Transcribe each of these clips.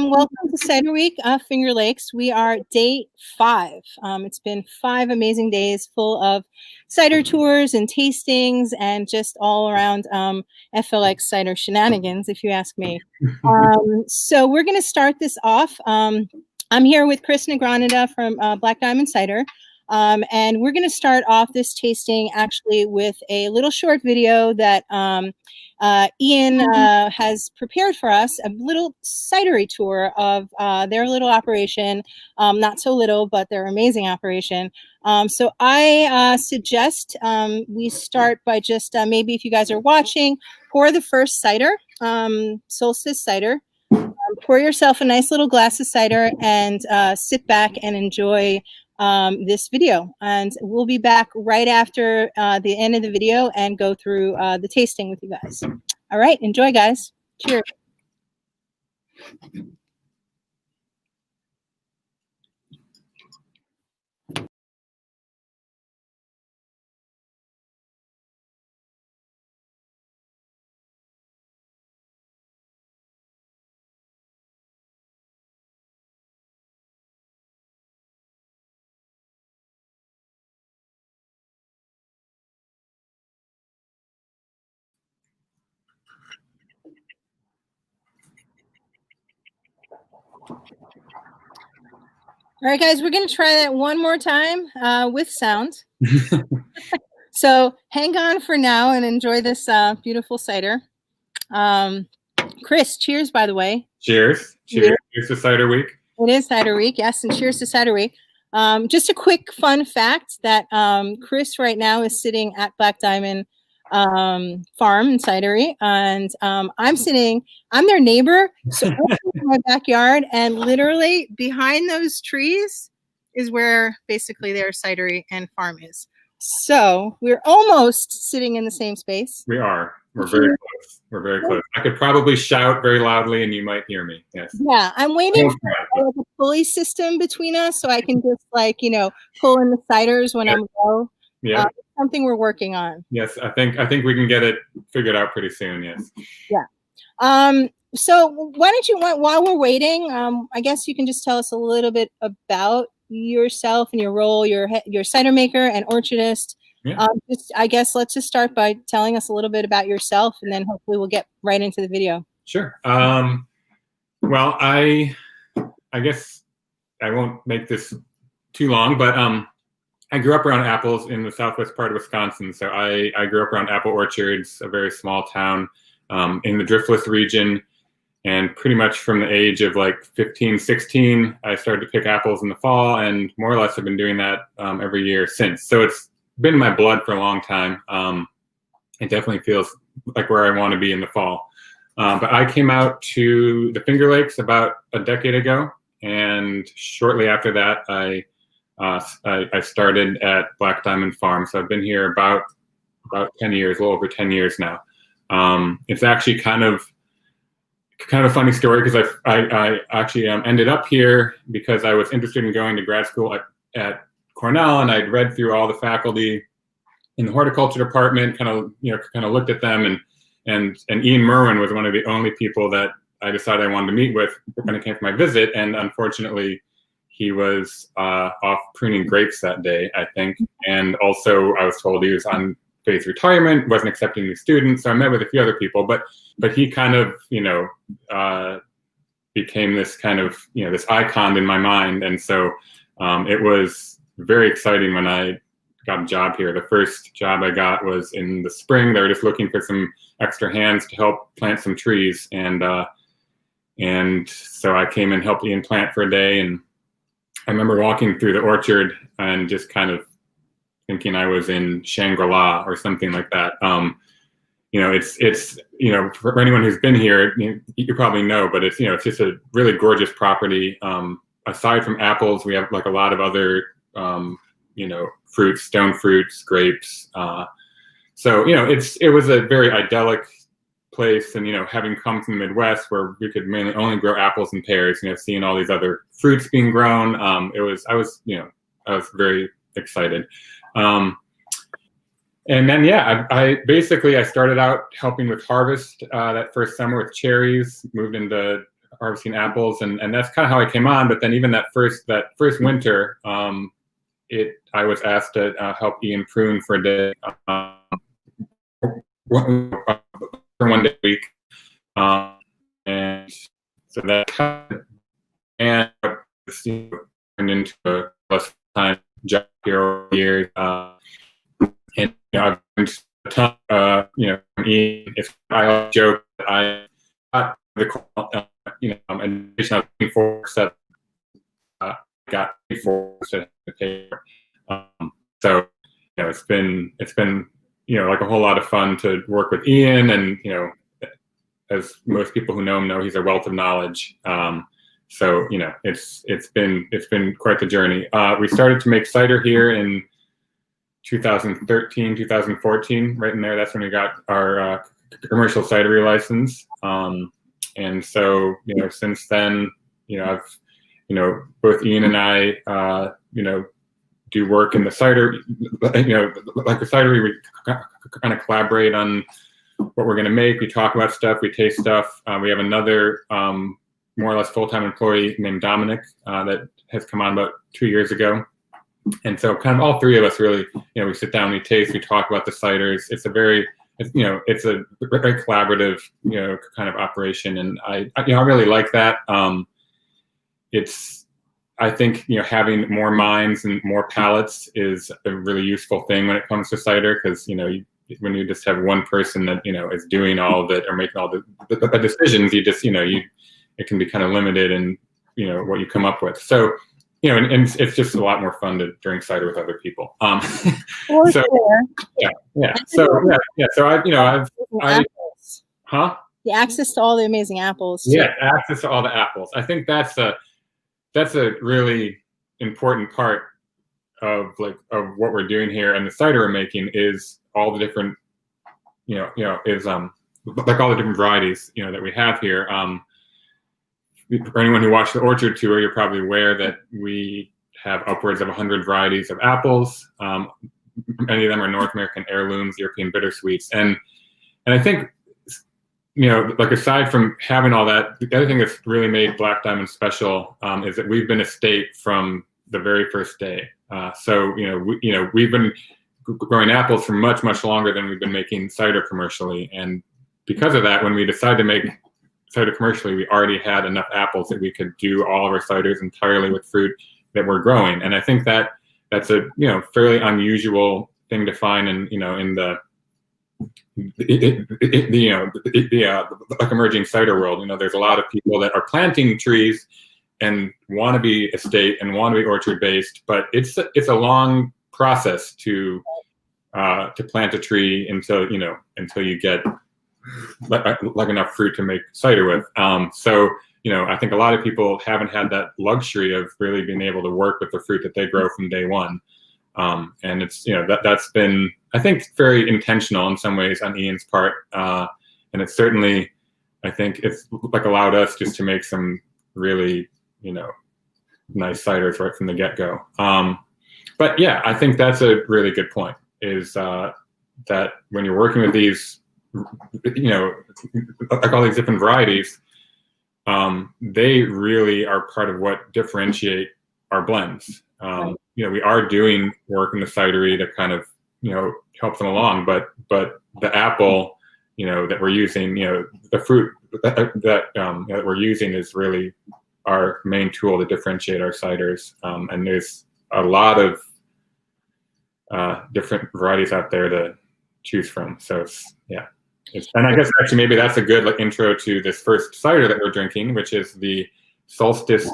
Welcome to Cider Week, Finger Lakes. We are day 5. It's been 5 amazing days full of cider tours and tastings and just all around FLX cider shenanigans, if you ask me. So we're going to start this off. I'm here with Chris Negronida from Black Diamond Cider. And we're going to start off this tasting actually with a little short video that Ian has prepared for us, a little cidery tour of their little operation, not so little, but their amazing operation. So I suggest we start by just maybe if you guys are watching, pour the first cider, Solstice cider. Pour yourself a nice little glass of cider and sit back and enjoy this video, and we'll be back right after the end of the video and go through the tasting with you guys. All right, enjoy, guys. Cheers. All right, guys, we're going to try that one more time with sound. So hang on for now and enjoy this beautiful cider. Chris, cheers, by the way. Cheers. Cheers. Cheers to Cider Week. It is Cider Week, yes, and cheers to Cider Week. Just a quick fun fact that Chris right now is sitting at Black Diamond farm and cidery, and I'm their neighbor, so I'm in my backyard, and literally behind those trees is where basically their cidery and farm is. So we're almost sitting in the same space. We are. We're very close. We're very close. I could probably shout very loudly and you might hear me. Yes. Yeah, I'm waiting for like a pulley system between us so I can just pull in the ciders when I'm low. Yeah. Something we're working on. Yes, I think we can get it figured out pretty soon. Yes. Yeah. So why don't you, while we're waiting, I guess you can just tell us a little bit about yourself and your role. You're cider maker and orchardist. Yeah. I guess let's just start by telling us a little bit about yourself, and then hopefully we'll get right into the video. Sure. Well, I guess I won't make this too long, but I grew up around apples in the southwest part of Wisconsin. So I grew up around apple orchards, a very small town in the Driftless region. And pretty much from the age of like 15, 16, I started to pick apples in the fall, and more or less have been doing that every year since. So it's been in my blood for a long time. It definitely feels like where I want to be in the fall. But I came out to the Finger Lakes about a decade ago. And shortly after that, I started at Black Diamond Farm. So I've been here about 10 years, a little over 10 years now. It's actually kind of a funny story because I actually ended up here because I was interested in going to grad school at Cornell, and I'd read through all the faculty in the horticulture department, kind of looked at them, and Ian Merwin was one of the only people that I decided I wanted to meet with when it came to my visit, and unfortunately he was off pruning grapes that day, I think, and also I was told he was on phased retirement, wasn't accepting new students, so I met with a few other people, but he kind of became this kind of this icon in my mind, and so it was very exciting when I got a job here. The first job I got was in the spring. They were just looking for some extra hands to help plant some trees, and so I came and helped Ian plant for a day. And I remember walking through the orchard and just kind of thinking I was in Shangri-La or something like that. It's for anyone who's been here, you probably know, but it's just a really gorgeous property. Aside from apples, we have like a lot of other fruits, stone fruits, grapes. So it was a very idyllic place, and having come from the Midwest where we could mainly only grow apples and pears, seeing all these other fruits being grown, I was very excited. And then, I started out helping with harvest that first summer with cherries, moved into harvesting apples, and that's kind of how I came on. But then even that first winter, I was asked to help Ian prune for a day, one day a week, and so that kind of and turned into a less time job here over the years. And I've learned a ton. From Ian, I always joke that I got the education I was looking for, except got before to pay. So it's been like a whole lot of fun to work with Ian, and as most people who know him know, he's a wealth of knowledge. So it's been quite the journey. We started to make cider here in 2013, 2014, right in there. That's when we got our commercial cidery license. And so since then, I've both Ian and I do work in the cider, like the cidery, we kind of collaborate on what we're going to make. We talk about stuff, we taste stuff. We have another more or less full-time employee named Dominic that has come on about 2 years ago. And so kind of all three of us really, we sit down, we taste, we talk about the ciders. It's a very collaborative, kind of operation. And I really like that. I think, having more minds and more palates is a really useful thing when it comes to cider, because, when you just have one person that, is doing all of it or making all the decisions, you just, it can be kind of limited in, what you come up with. So, and it's just a lot more fun to drink cider with other people. For so, sure. Yeah. So, yeah. So I've the access to all the amazing apples. Too. Yeah. Access to all the apples. I think that's a really important part of what we're doing here, and the cider we're making is all the different, is like all the different varieties, that we have here. For anyone who watched the orchard tour, you're probably aware that we have upwards of 100 varieties of apples. Many of them are North American heirlooms, European bittersweets, and I think, like aside from having all that, the other thing that's really made Black Diamond special is that we've been a state from the very first day. So we've been growing apples for much, much longer than we've been making cider commercially, and because of that, when we decided to make cider commercially, we already had enough apples that we could do all of our ciders entirely with fruit that we're growing. And I think that that's a fairly unusual thing to find in in the emerging cider world. There's a lot of people that are planting trees and want to be estate and want to be orchard based, but it's a long process to plant a tree until you get like enough fruit to make cider with. So I think a lot of people haven't had that luxury of really being able to work with the fruit that they grow from day one. And it's that's been, I think, very intentional in some ways on Ian's part, and it's certainly, I think it's allowed us just to make some really nice ciders right from the get-go. But yeah, I think that's a really good point, is that when you're working with these like all these different varieties, they really are part of what differentiate our blends. We are doing work in the cidery that kind of helps them along, but the apple that we're using, the fruit that we're using is really our main tool to differentiate our ciders. And there's a lot of different varieties out there to choose from. So and I guess actually maybe that's a good intro to this first cider that we're drinking, which is the Solstice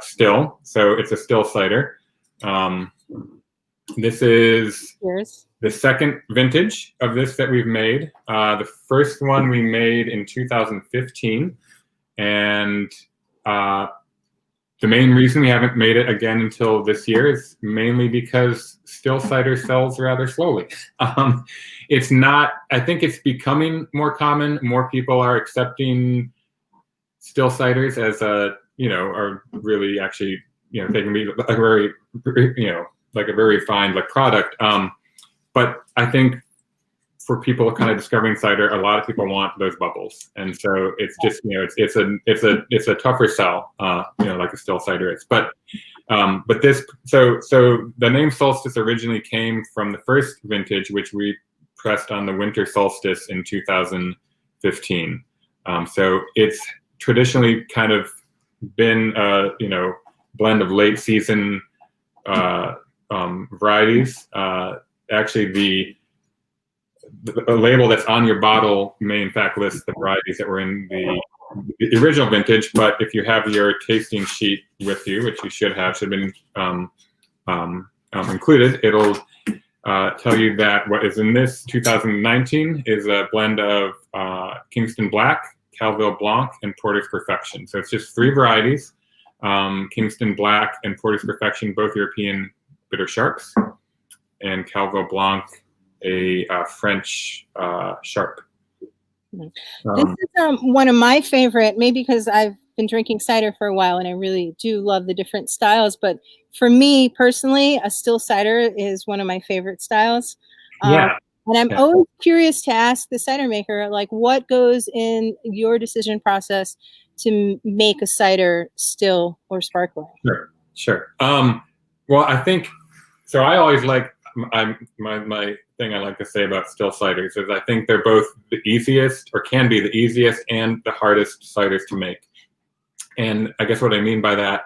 Still. So it's a still cider. This is the second vintage of this that we've made. The first one we made in 2015, and the main reason we haven't made it again until this year is mainly because still cider sells rather slowly. It's not, I think it's becoming more common. More people are accepting still ciders as are really actually, they can be a very, like a very refined product. But I think for people kind of discovering cider, a lot of people want those bubbles, and so it's just it's a tougher sell, like a still cider is. But this so the name Solstice originally came from the first vintage, which we pressed on the winter solstice in 2015. So it's traditionally kind of been blend of late season varieties. Actually, the label that's on your bottle may in fact list the varieties that were in the original vintage, but if you have your tasting sheet with you, which you should have been included, it'll tell you that what is in this 2019 is a blend of Kingston Black, Calville Blanc, and Porter's Perfection. So it's just 3 varieties, Kingston Black and Porter's Perfection, both European bitter sharps, and Calville Blanc, a French sharp. This is one of my favorite, maybe because I've been drinking cider for a while and I really do love the different styles. But for me personally, a still cider is one of my favorite styles. And I'm always curious to ask the cider maker, like, what goes in your decision process to make a cider still or sparkling? Sure. Well, I think so. I always like my thing I like to say about still ciders is I think they're both the easiest, or can be the easiest, and the hardest ciders to make. And I guess what I mean by that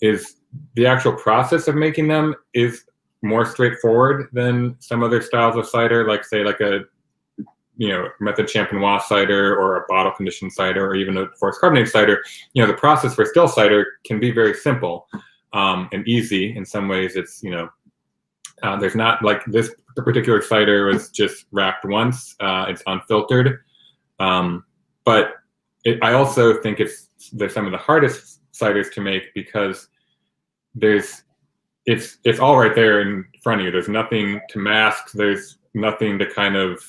is the actual process of making them is more straightforward than some other styles of cider, like say like a method champenois cider or a bottle conditioned cider or even a forced carbonated cider. The process for still cider can be very simple and easy. In some ways, it's there's not, like, this particular cider was just wrapped once. It's unfiltered, but I also think they're some of the hardest ciders to make because it's all right there in front of you. There's nothing to mask. There's nothing to kind of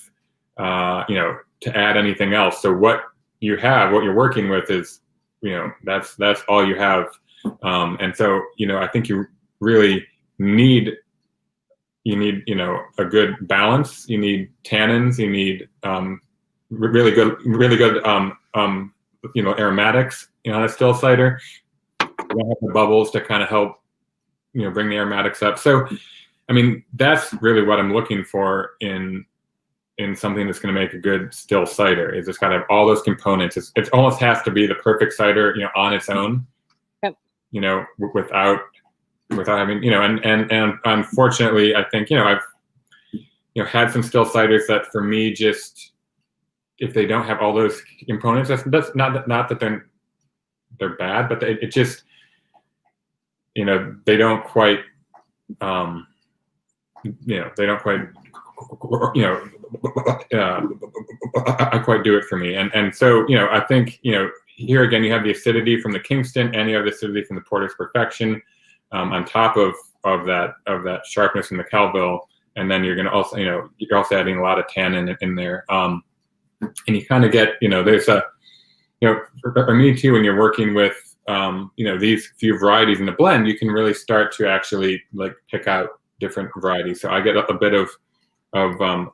to add anything else. So what you have, what you're working with is that's all you have. And so I think you really need a good balance. You need tannins. You need really good aromatics on a still cider. You don't have the bubbles to kind of help bring the aromatics up. So I mean, that's really what I'm looking for in something that's going to make a good still cider. Is it's got to have all those components. It almost has to be the perfect cider on its own. Yep. Without having, and unfortunately, I think, I've, had some still ciders that for me, just, if they don't have all those components, that's not that they're bad, but it just, they don't quite, I quite do it for me. And so, I think, here again, you have the acidity from the Kingston and you have the acidity from the Porter's Perfection. On top of that sharpness in the Calville, and then you're going to also, you're also adding a lot of tannin in there, and you kind of get, there's a, for me too, when you're working with, these few varieties in the blend, you can really start to actually like pick out different varieties. So I get a bit of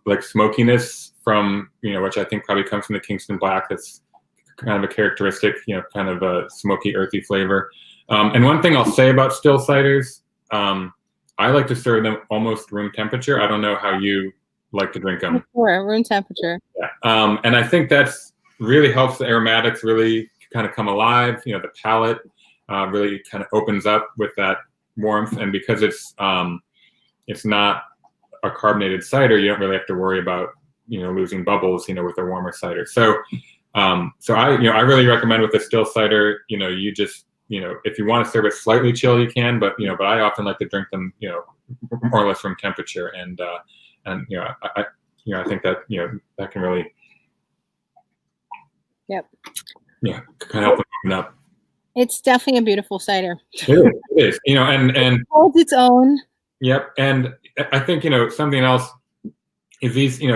like smokiness from, which I think probably comes from the Kingston Black. That's kind of a characteristic, kind of a smoky, earthy flavor. And one thing I'll say about still ciders, I like to serve them almost room temperature. I don't know how you like to drink them. Sure, room temperature. Yeah. And I think that's really helps the aromatics really kind of come alive. The palate really kind of opens up with that warmth. And because it's not a carbonated cider, you don't really have to worry about, losing bubbles, with a warmer cider. So I really recommend with the still cider, you just, if you want to serve it slightly chill, you can, but I often like to drink them, more or less room temperature, and I think that that can really, yep, kind of help it open up. It's definitely a beautiful cider. It is, and it holds its own. Yep, and I think something else is these, these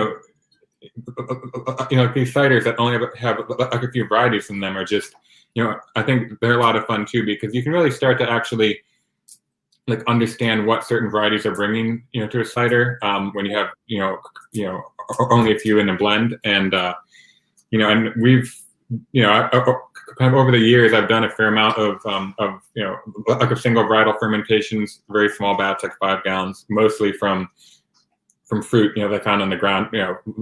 ciders that only have like a few varieties in them are just. I think they're a lot of fun too, because you can really start to actually like understand what certain varieties are bringing, to a cider, when you have, only a few in a blend. And, and we've, kind of over the years, I've done a fair amount of like a single varietal fermentations, very small batch, like 5 gallons, mostly from fruit, they found on the ground,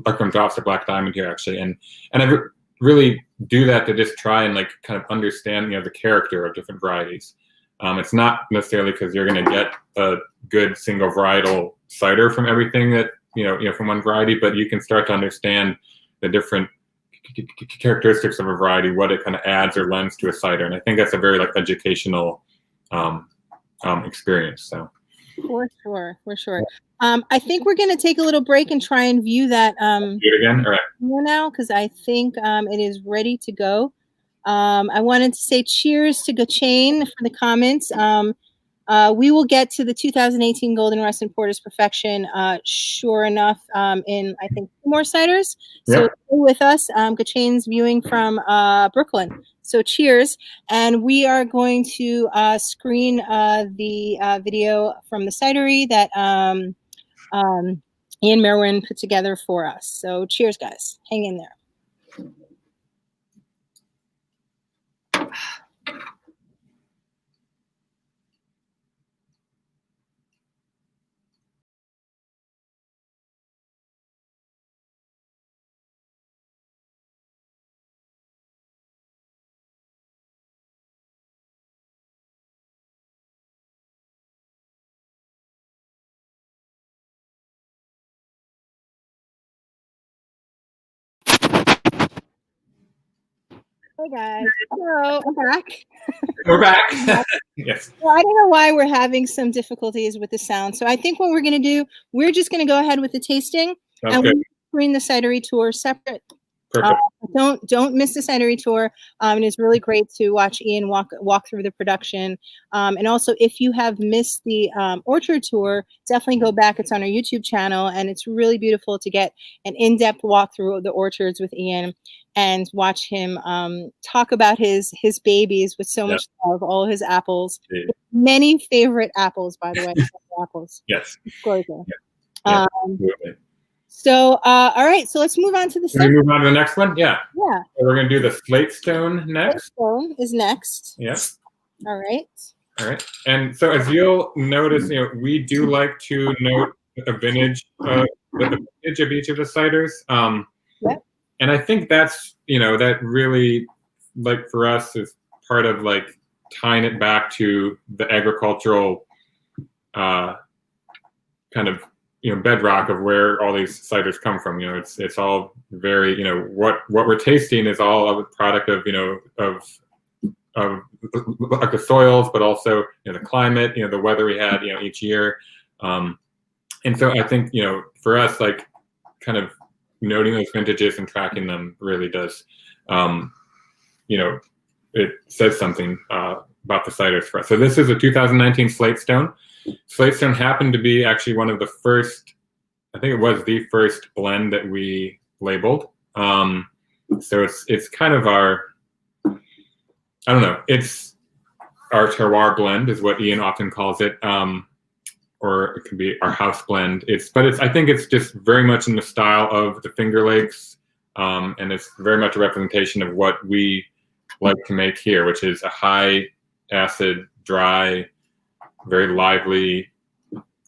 like from drops of black diamond here actually. And I really do that to just try and like kind of understand, the character of different varieties. It's not necessarily because you're going to get a good single varietal cider from everything that, from one variety, but you can start to understand the different characteristics of a variety, what it kind of adds or lends to a cider. And I think that's a very like educational experience. So. For sure. I think we're going to take a little break and try and view that do it again. All right. Now, because I think it is ready to go. I wanted to say cheers to Gachain for the comments. We will get to the 2018 Golden Russet Porter's Perfection, sure enough, in, I think, 2 more ciders. So stay with us. Gachain's viewing from Brooklyn. So cheers. And we are going to screen the video from the cidery that Ian Merwin put together for us. So cheers, guys. Hang in there. Hey guys, hello, I'm back. We're back. Yes. Well, I don't know why we're having some difficulties with the sound. So I think what we're going to do, we're just going to go ahead with the tasting. Sounds and good. we'll screen the cidery tour separate. Perfect. Don't miss the cidery tour. And it's really great to watch Ian walk through the production. And also, if you have missed the orchard tour, definitely go back. It's on our YouTube channel, and it's really beautiful to get an in-depth walk through the orchards with Ian and watch him talk about his babies with so much love, all his apples. Many favorite apples, by the way. Apples. Yes. Gorgeous. Yeah. So, all right. So let's move on to the Can we move on to the next one? Yeah. Yeah. So we're going to do the slate stone next. Slate stone is next. Yeah. All right. All right. And so as you'll notice, we do like to note the vintage of each of the ciders. And I think that's, that really, like for us, is part of like tying it back to the agricultural kind of, bedrock of where all these ciders come from. It's all very, what we're tasting is all a product of, of like the soils, but also, the climate, the weather we had, each year. And so I think, for us, like kind of noting those vintages and tracking them really does, it says something about the ciders for us. So this is a 2019 Slate Stone. Slate Stone happened to be actually one of the first, I think it was the first blend that we labeled. So it's kind of our, I don't know, it's our terroir blend is what Ian often calls it. Or it can be our house blend. I think it's just very much in the style of the Finger Lakes, and it's very much a representation of what we like to make here, which is a high acid, dry, very lively,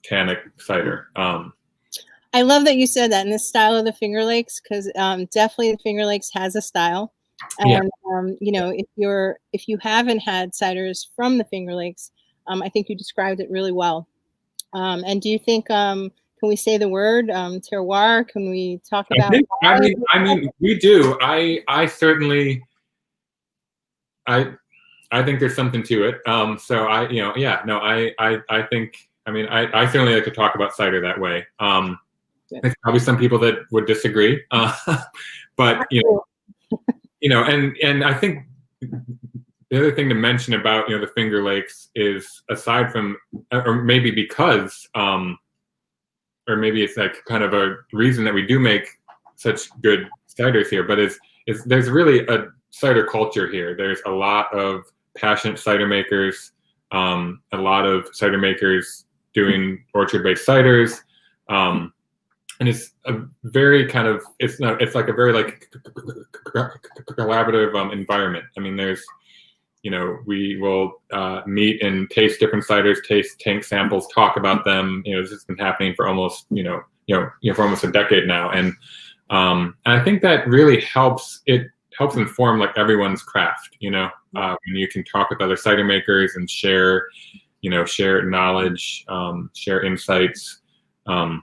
tannic cider. I love that you said that in the style of the Finger Lakes, because definitely the Finger Lakes has a style. And if you haven't had ciders from the Finger Lakes, I think you described it really well. And do you think, can we say the word terroir? Can we talk about? I mean, we do. I certainly, I think there's something to it. So I think, I certainly like to talk about cider that way. There's probably some people that would disagree, but and I think the other thing to mention about the Finger Lakes is, aside from, or maybe because, or maybe it's like kind of a reason that we do make such good ciders here, but there's really a cider culture here. There's a lot of passionate cider makers. a lot of cider makers doing orchard-based ciders. And it's a very kind of, it's like a very like collaborative environment. I mean, there's, we will meet and taste different ciders, taste tank samples, talk about them. This has been happening for almost, for almost a decade now. And I think that really helps. It helps inform like everyone's craft, when you can talk with other cider makers and share knowledge, share insights. And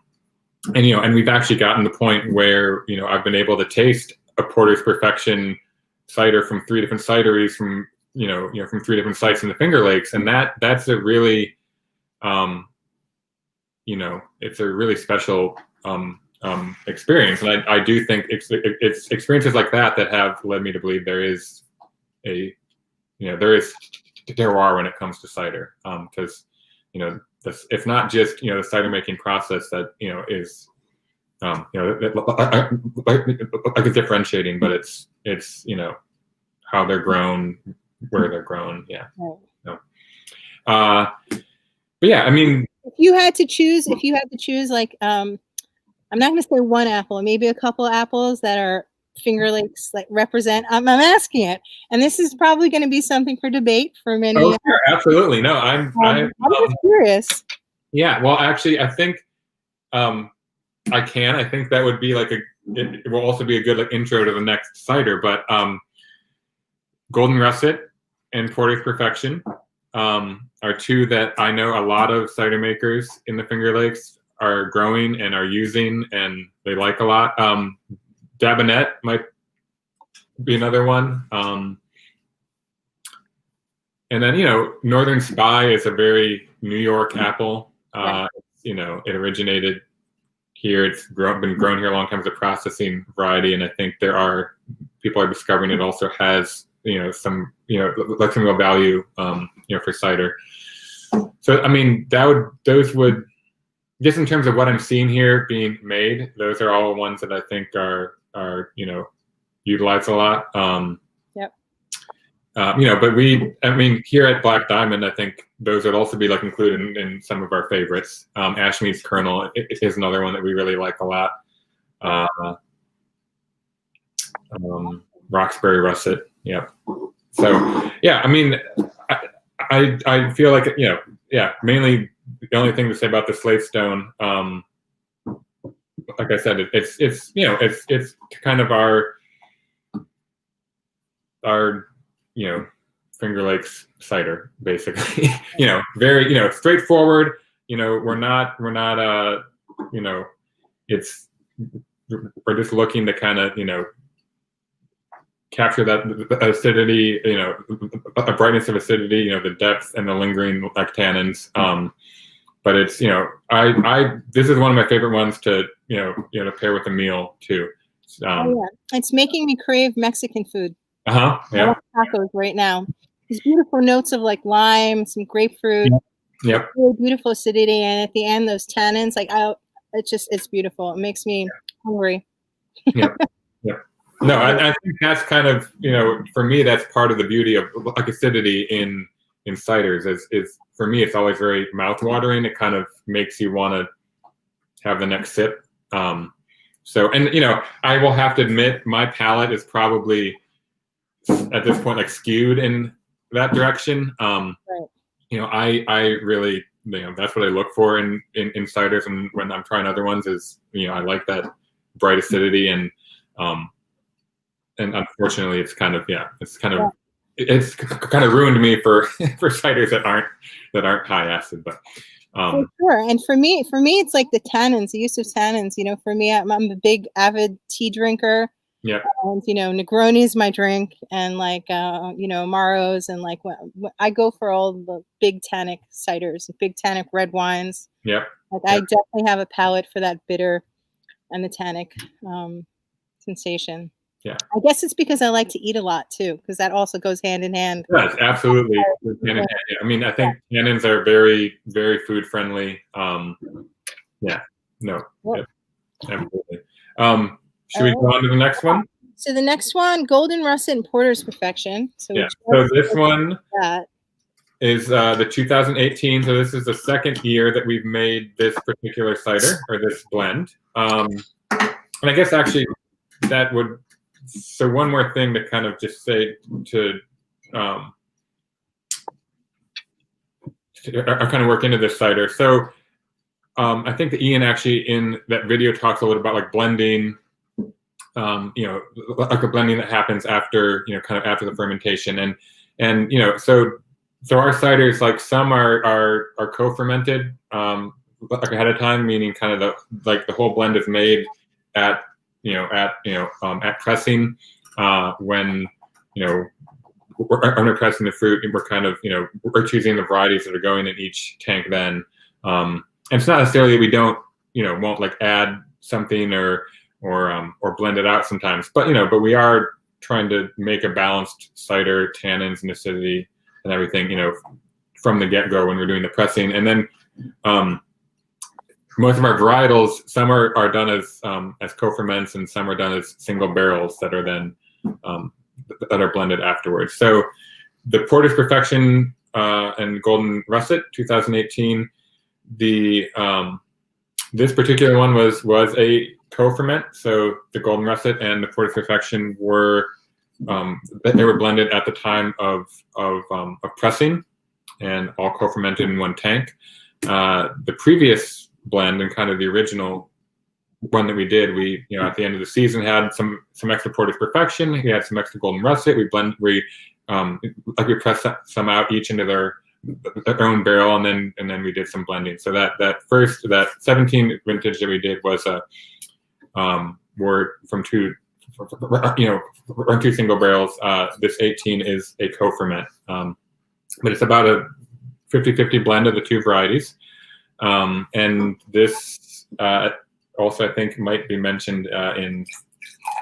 we've actually gotten to the point where, I've been able to taste a Porter's Perfection cider from 3 different cideries from 3 different sites in the Finger Lakes. And that's a really, it's a really special experience. And I do think it's experiences like that have led me to believe there is there is terroir when it comes to cider. Because, it's not just, the cider making process that, is, like it's differentiating, but it's, how they're grown, where they're grown. Yeah. Right. But yeah, I mean, if you had to choose like, I'm not going to say one apple, maybe a couple of apples that are Finger Lakes like represent. I'm asking it, and this is probably going to be something for debate for many. Oh, sure, absolutely. No, I'm just curious. Yeah, well, actually, I think I think that would be like it will also be a good like intro to the next cider. But Golden Russet and Porter's Perfection are 2 that I know a lot of cider makers in the Finger Lakes are growing and are using, and they like a lot. Dabinette might be another one. And then, Northern Spy is a very New York apple. It originated here. It's been grown here a long time as a processing variety. And I think people are discovering it also has, some, like some real value, for cider. So, I mean, those would, just in terms of what I'm seeing here being made, those are all ones that I think are utilized a lot. Yep. But here at Black Diamond, I think those would also be like included in some of our favorites. Ashmead's Kernel is another one that we really like a lot. Roxbury Russet. Yep. So yeah, I mean, I feel like mainly the only thing to say about the slate stone, like I said, it's kind of our Finger Lakes cider, basically. Very straightforward. We're not we're just looking to kind of capture that acidity, a brightness of acidity, the depth and the lingering like tannins. But it's this is one of my favorite ones to to pair with a meal too. It's making me crave Mexican food. Yeah. I want tacos right now. These beautiful notes of like lime, some grapefruit. Yep. Really beautiful acidity, and at the end those tannins, like it's beautiful. It makes me hungry. Yep. No, I think that's kind of for me that's part of the beauty of like acidity in ciders is for me it's always very mouth-watering. It kind of makes you want to have the next sip. So I will have to admit my palate is probably at this point like skewed in that direction. Right. I really that's what I look for in ciders, and when I'm trying other ones is I like that bright acidity and unfortunately it's kind of it's kind of ruined me for ciders that aren't high acid, but for sure. And for me it's like the tannins, the use of tannins. For me, I'm a big avid tea drinker. Yeah. And Negroni is my drink, and like Amaros, and like I go for all the big tannic ciders, big tannic red wines. Yeah. Like I definitely have a palate for that bitter and the tannic sensation. Yeah. I guess it's because I like to eat a lot too, because that also goes hand in hand. Yes, absolutely. Hand in hand. I mean, I think tannins are very, very food friendly. Yeah. No. Yeah, absolutely. Should we go on to the next one? So the next one, Golden Russet and Porter's Perfection. So yeah. So this one. is the 2018. So this is the second year that we've made this particular cider or this blend. And I guess actually that would, so one more thing to kind of just say to kind of work into this cider. So I think that Ian actually in that video talks a little about like blending, you know, like a blending that happens after, you know, kind of after the fermentation. And you know, so our ciders, like some are co-fermented like ahead of time, meaning kind of the whole blend is made at at pressing when we're pressing the fruit, and we're kind of we're choosing the varieties that are going in each tank then. And it's not necessarily that we don't won't like add something or blend it out sometimes, but we are trying to make a balanced cider, tannins and acidity and everything, from the get-go when we're doing the pressing. And then most of our varietals, some are done as co-ferments, and some are done as single barrels that are then that are blended afterwards. So the Porter's Perfection and Golden Russet 2018, this particular one was a co-ferment. So the Golden Russet and the Porter's Perfection were they were blended at the time of pressing, and all co-fermented in one tank. The previous blend and kind of the original one that we did, we at the end of the season had some extra Porter's Perfection. We had some extra Golden Russet. We pressed some out each into their own barrel, and then we did some blending. So that 17 vintage that we did was were from two single barrels. This 18 is a co-ferment, but it's about a 50-50 blend of the two varieties. And this also I think might be mentioned in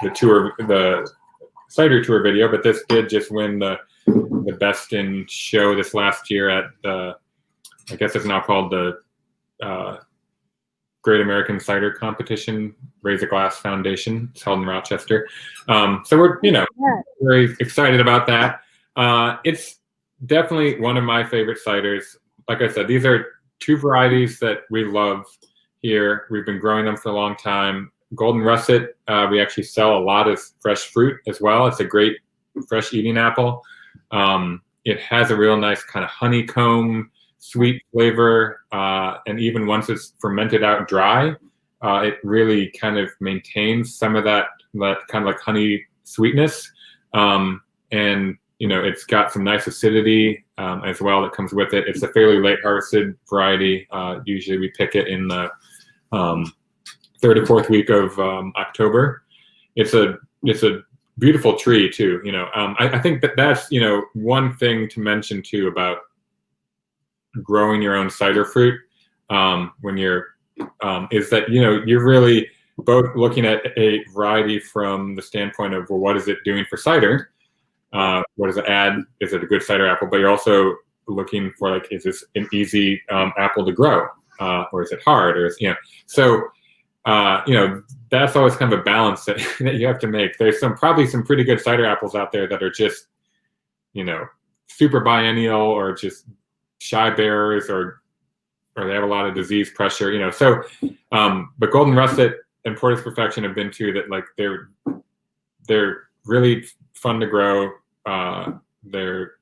the cider tour video, but this did just win the best in show this last year at the, I guess it's now called the Great American Cider Competition, Raise a Glass Foundation. It's held in Rochester. So we're very excited about that. It's definitely one of my favorite ciders. Like I said, these are two varieties that we love here. We've been growing them for a long time. Golden Russet, we actually sell a lot as fresh fruit as well. It's a great fresh eating apple. It has a real nice kind of honeycomb sweet flavor, and even once it's fermented out dry, it really kind of maintains some of that kind of like honey sweetness. And it's got some nice acidity as well that comes with it. It's a fairly late harvested variety. Usually we pick it in the third or fourth week of October. It's a beautiful tree too. I think that's one thing to mention too about growing your own cider fruit when you're is that you're really both looking at a variety from the standpoint of, well, what is it doing for cider? What does it add? Is it a good cider apple? But you're also looking for, like, is this an easy apple to grow, or is it hard, or so that's always kind of a balance that you have to make. There's probably some pretty good cider apples out there that are just super biennial, or just shy bearers, or they have a lot of disease pressure, so but Golden Russet and Porter's Perfection have been two that, like, they're really fun to grow. They're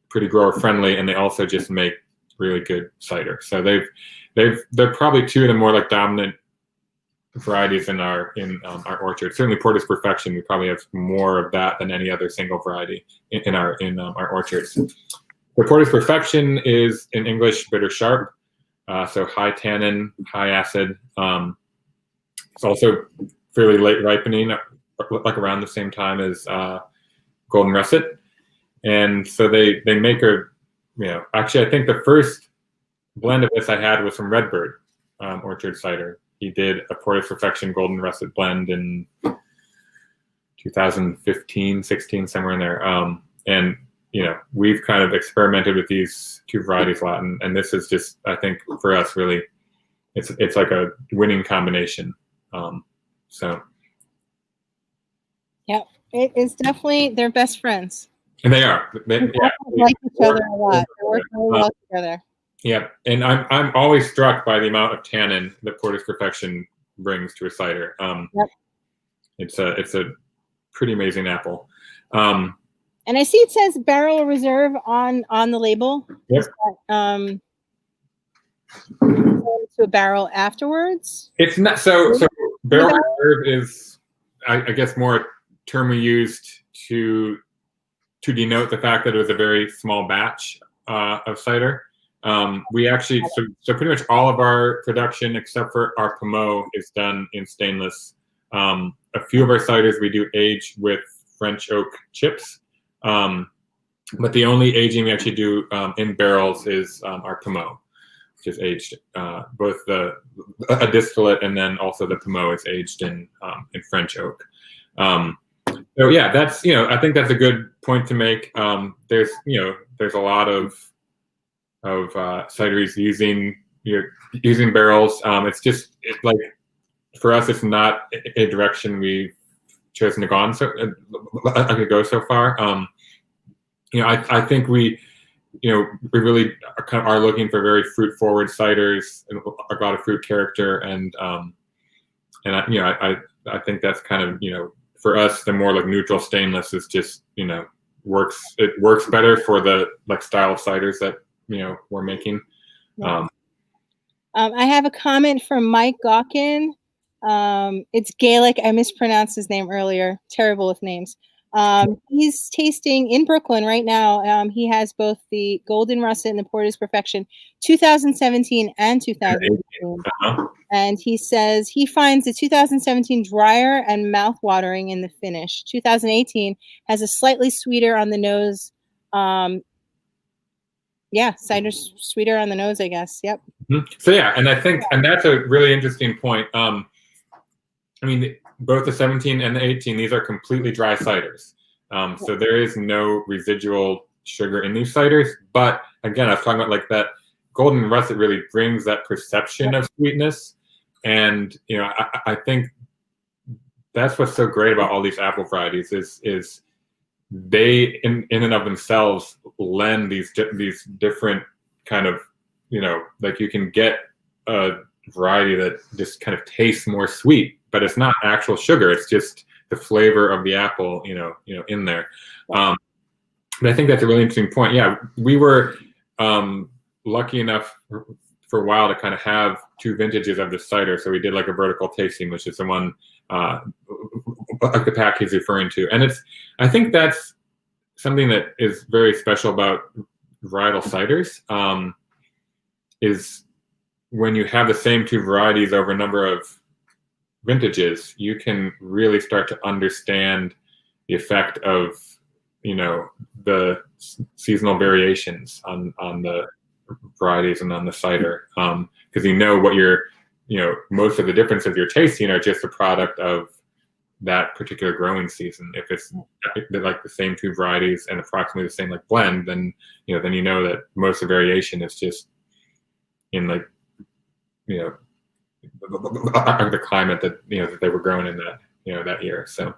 pretty grower friendly, and they also just make really good cider. So they're probably two of the more like dominant varieties in our orchard. Certainly Porter's Perfection, we probably have more of that than any other single variety in our orchards. The Porter's Perfection is in English bitter sharp, so high tannin, high acid. It's also fairly late ripening, like around the same time as Golden Russet. And so they make actually I think the first blend of this I had was from Redbird Orchard Cider. He did a Porter's Perfection Golden Russet blend in 2015, 16, somewhere in there. And we've kind of experimented with these two varieties a lot, and this is just, I think, for us, really, it's like a winning combination. So yeah, it is definitely, they're best friends. And they are. They like each other a lot. They work really well together. Yeah, and I'm always struck by the amount of tannin that Porter's Perfection brings to a cider. Yep. It's a pretty amazing apple. And I see it says barrel reserve on the label. Yep. Is that, to a barrel afterwards? It's not so barrel reserve is I guess more a term we used to denote the fact that it was a very small batch of cider. We actually so pretty much all of our production except for our Pommeau is done in stainless. A few of our ciders we do age with French oak chips, but the only aging we actually do in barrels is our Pommeau, which is aged both a distillate and then also the Pommeau is aged in French oak. So yeah, that's I think that's a good point to make. There's a lot of cideries using barrels. It's just like for us, it's not a direction we've chosen to go so far. I think we really are looking for very fruit forward ciders and a lot of fruit character, and I think that's kind of for us the more like neutral stainless is just works better for the like style of ciders that we're making. Yeah. I have a comment from Mike Gawkin. It's Gaelic. I mispronounced his name earlier. Terrible with names. He's tasting in Brooklyn right now. He has both the Golden Russet and the Porter's Perfection 2017 and 2018. And he says he finds the 2017 drier and mouth-watering in the finish. 2018 has a slightly sweeter on the nose. Yeah, cider's sweeter on the nose, I guess. Yep. So yeah, and I think, and that's a really interesting point. I mean, both the 17 and the 18, these are completely dry ciders. So there is no residual sugar in these ciders. But again, I was talking about like that Golden Russet really brings that perception of sweetness. And, I think that's what's so great about all these apple varieties is they in and of themselves lend these different kind of, like you can get a variety that just kind of tastes more sweet, but it's not actual sugar. It's just the flavor of the apple, in there. But I think that's a really interesting point. Yeah, we were lucky enough for a while to kind of have two vintages of the cider. So we did like a vertical tasting, which is the one the pack he's referring to. And I think that's something that is very special about varietal ciders, is when you have the same two varieties over a number of vintages, you can really start to understand the effect of, the seasonal variations on the varieties and on the cider. Because what you're, most of the differences you're tasting are just a product of that particular growing season. If it's like the same two varieties and approximately the same like blend, then that most of the variation is just in like the climate that that they were growing in that that year. So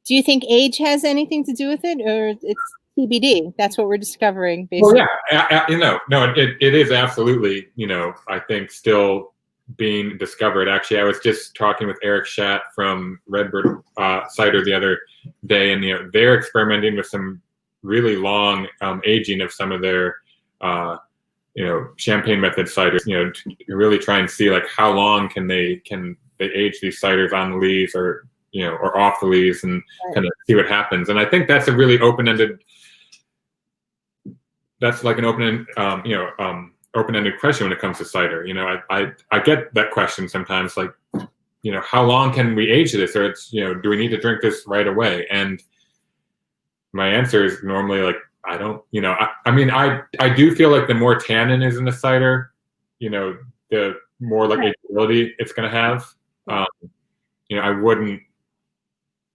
do you think age has anything to do with it, or it's TBD? That's what we're discovering basically. Well, yeah, no, it is absolutely I think still being discovered. Actually, I was just talking with Eric Schatt from Redbird Cider the other day, and they're experimenting with some really long aging of some of their champagne method ciders, to really try and see like how long can they age these ciders on the lees or or off the lees, and kind of see what happens. And I think that's a really open-ended. That's like an open-ended question when it comes to cider. I get that question sometimes, like, how long can we age this, or it's do we need to drink this right away? And my answer is normally like, I don't, I mean, I do feel like the more tannin is in the cider, the more like ability it's going to have. I wouldn't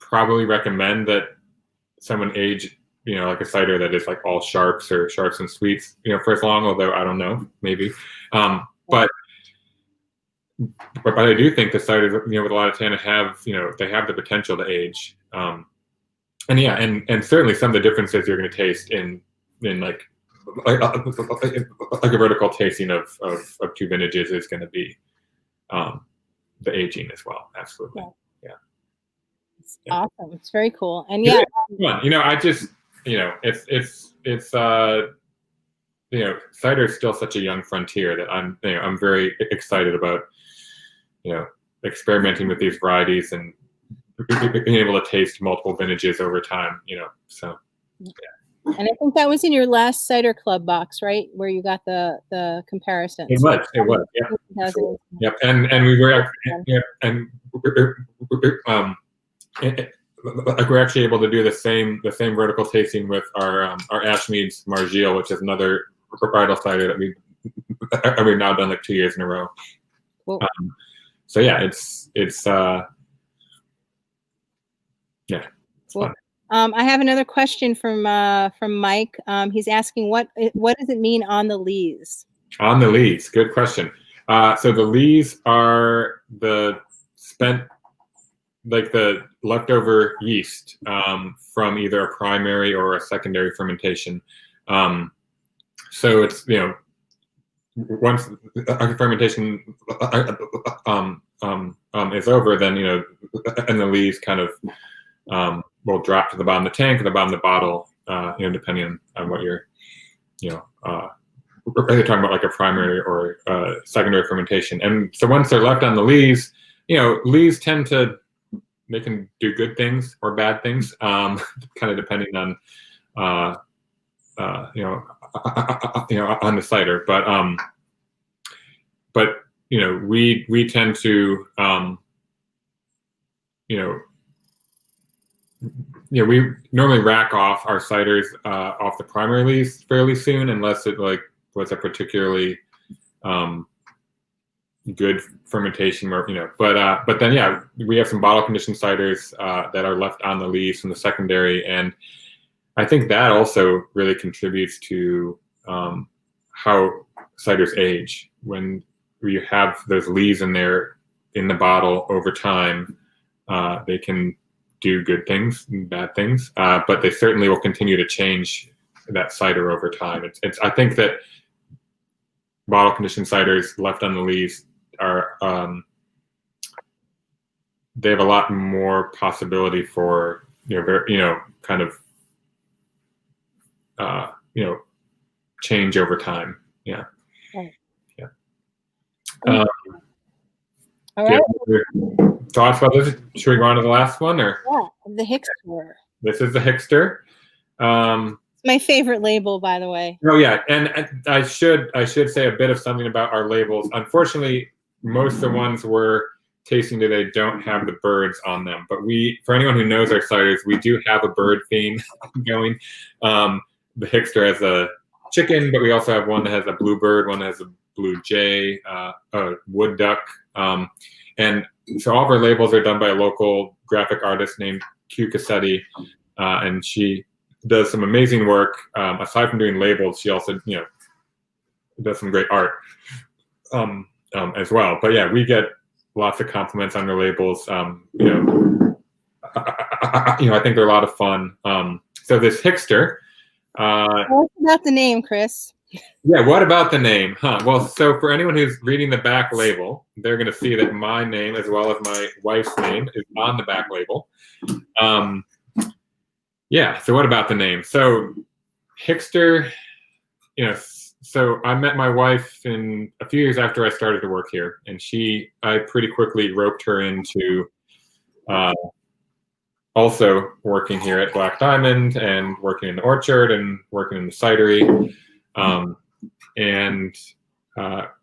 probably recommend that someone age, like a cider that is like all sharps and sweets, for as long, although I don't know, maybe. But I do think the ciders, with a lot of tannin have, they have the potential to age. and yeah, and certainly some of the differences you're going to taste in like a vertical tasting of two vintages is going to be the aging as well. Absolutely. Yeah. It's awesome. It's very cool. And yeah, I just, it's cider is still such a young frontier that I'm very excited about, experimenting with these varieties and being able to taste multiple vintages over time, so. Yeah. And I think that was in your last Cider Club box, right? Where you got the comparison. It was. Yep. Yep. And we were, like we're actually able to do the same vertical tasting with our Ashmead's Margile, which is another varietal cider that we've now done like 2 years in a row. Cool. So yeah, it's yeah. It's cool. fun. I have another question from Mike. He's asking what does it mean on the lees? On the lees, good question. So the lees are the the leftover yeast from either a primary or a secondary fermentation. So it's once a fermentation is over, then and the lees kind of will drop to the bottom of the tank or the bottom of the bottle, depending on what you're talking about, like a primary or secondary fermentation. And so once they're left on the lees, lees they can do good things or bad things, kind of depending on on the cider. But we tend to we normally rack off our ciders off the primary lees fairly soon, unless it was a particularly good fermentation, or but then we have some bottle conditioned ciders that are left on the lees from the secondary, and I think that also really contributes to how ciders age. When you have those lees in there in the bottle over time, they can do good things and bad things, but they certainly will continue to change that cider over time. I think that bottle conditioned ciders left on the lees are they have a lot more possibility for kind of change over time. Yeah. Right. Yeah. All right. Thoughts about this? Should we go on to the last one, or? Yeah, the Hickster. This is the Hickster. It's my favorite label, by the way. Oh yeah, and I should say a bit of something about our labels. Unfortunately, most of the ones we're tasting today don't have the birds on them. But for anyone who knows our ciders, we do have a bird theme going. The Hickster has a chicken, but we also have one that has a bluebird, one that has a blue jay, a wood duck, and so all of our labels are done by a local graphic artist named Q Cassetti, and she does some amazing work. Aside from doing labels, she also does some great art as well. But yeah, we get lots of compliments on their labels. I think they're a lot of fun. So this Hickster. What about the name, Chris? Yeah, what about the name? Well, so for anyone who's reading the back label, they're going to see that my name, as well as my wife's name, is on the back label. Yeah, so what about the name? So Hickster, so I met my wife a few years after I started to work here, and I pretty quickly roped her into also working here at Black Diamond and working in the orchard and working in the cidery. It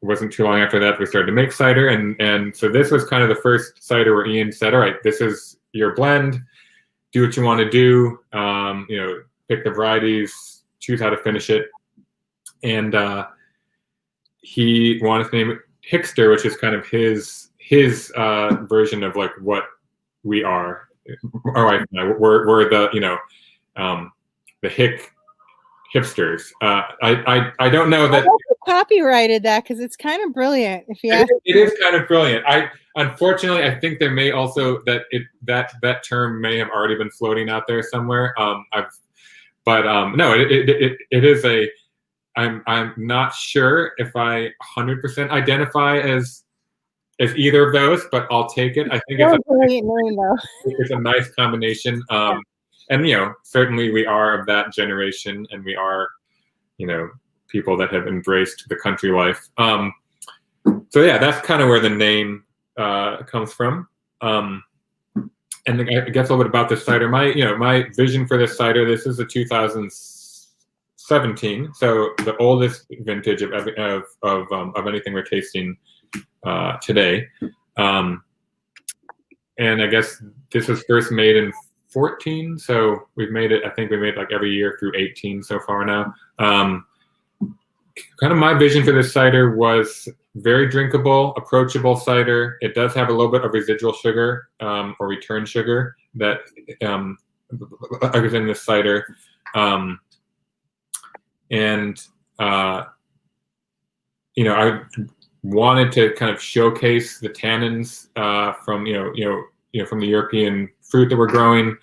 wasn't too long after that we started to make cider, and so this was kind of the first cider where Ian said, all right, this is your blend, do what you want to do, pick the varieties, choose how to finish it. And he wanted to name it Hickster, which is kind of his version of like what we are. Our wife and I, we're the the hipsters. I don't know that I copyrighted that because it's kind of brilliant. If you ask it is kind of brilliant. Unfortunately, I think there may also that term may have already been floating out there somewhere. No, it is a. I'm not sure if I 100% identify as either of those, but I'll take it. I think it's a nice combination. And certainly we are of that generation, and we are, people that have embraced the country life. So yeah, that's kind of where the name comes from. And I guess a little bit about this cider. My vision for this cider. This is a 2017, so the oldest vintage of anything we're tasting today. And I guess this was first made in 14, so we've made it. I think we made like every year through 18 so far now. Kind of my vision for this cider was very drinkable, approachable cider. It does have a little bit of residual sugar or return sugar that is in this cider. I wanted to kind of showcase the tannins from from the European fruit that we're growing.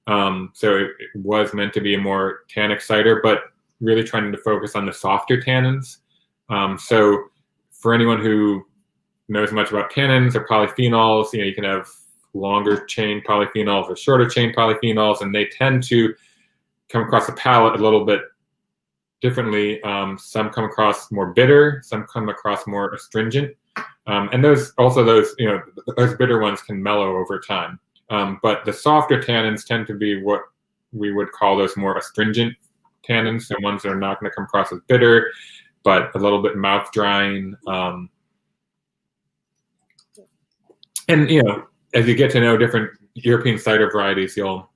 So it was meant to be a more tannic cider, but really trying to focus on the softer tannins. So for anyone who knows much about tannins or polyphenols, you can have longer chain polyphenols or shorter chain polyphenols, and they tend to come across the palate a little bit differently. Some come across more bitter, some come across more astringent, and those bitter ones can mellow over time. But the softer tannins tend to be what we would call those more astringent tannins, the ones that are not going to come across as bitter, but a little bit mouth drying. And as you get to know different European cider varieties, you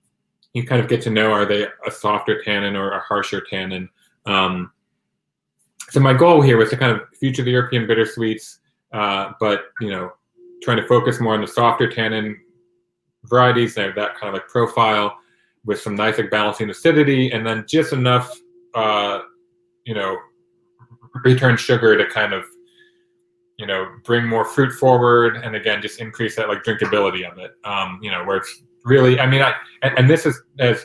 kind of get to know, are they a softer tannin or a harsher tannin? So my goal here was to kind of feature the European bittersweets, but trying to focus more on the softer tannin varieties that have that kind of like profile with some nice like balancing acidity, and then just enough return sugar to kind of bring more fruit forward, and again just increase that like drinkability of it. Where it's really, and this has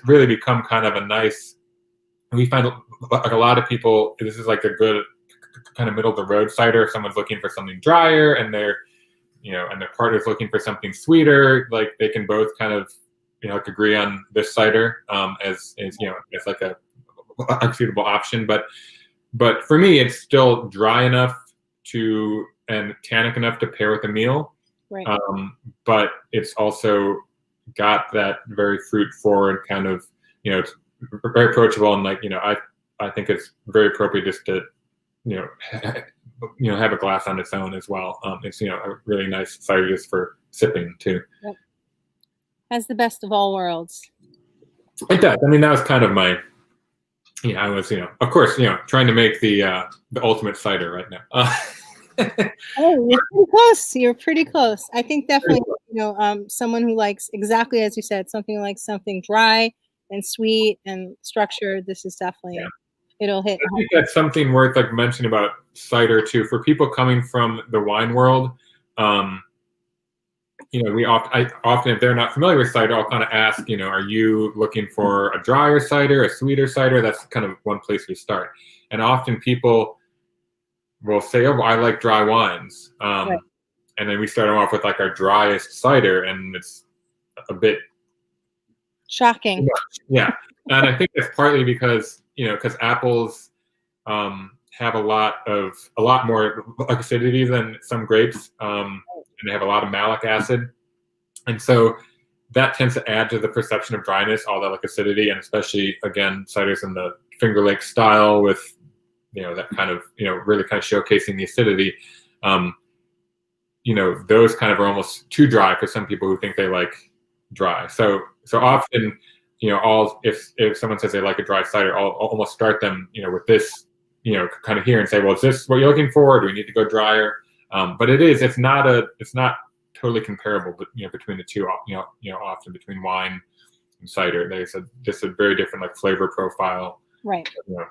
really become kind of a nice. We find like a lot of people, this is like a good kind of middle of the road cider. If someone's looking for something drier and their partner's looking for something sweeter, like they can both kind of agree on this cider as it's like a suitable option. But for me, it's still dry enough and tannic enough to pair with a meal. Right. But it's also got that very fruit forward kind of, it's very approachable, and I think it's very appropriate just to have a glass on its own as well. It's a really nice cider just for sipping too. Yep. Has the best of all worlds. It does. That was kind of my. I was of course trying to make the ultimate cider right now. Oh, you're pretty close. You're pretty close. I think definitely someone who likes, exactly as you said, something dry and sweet and structured. This is definitely it'll hit. I think that's something worth like mentioning about cider too. For people coming from the wine world, I often, if they're not familiar with cider, I'll kind of ask, are you looking for a drier cider, a sweeter cider? That's kind of one place we start. And often people will say, "Oh, I like dry wines," right. And then we start them off with like our driest cider, and it's a bit shocking. Yeah, and I think that's partly because apples have a lot more acidity than some grapes, and they have a lot of malic acid, and so that tends to add to the perception of dryness, all that like acidity, and especially again ciders in the Finger Lake style with that kind of really kind of showcasing the acidity. Those kind of are almost too dry for some people who think they like dry. So often, if someone says they like a dry cider, I'll almost start them, with this, kind of here and say, well, is this what you're looking for? Or do we need to go drier? But it's not totally comparable, but between the two, often between wine and cider, there's just a very different like flavor profile. Right.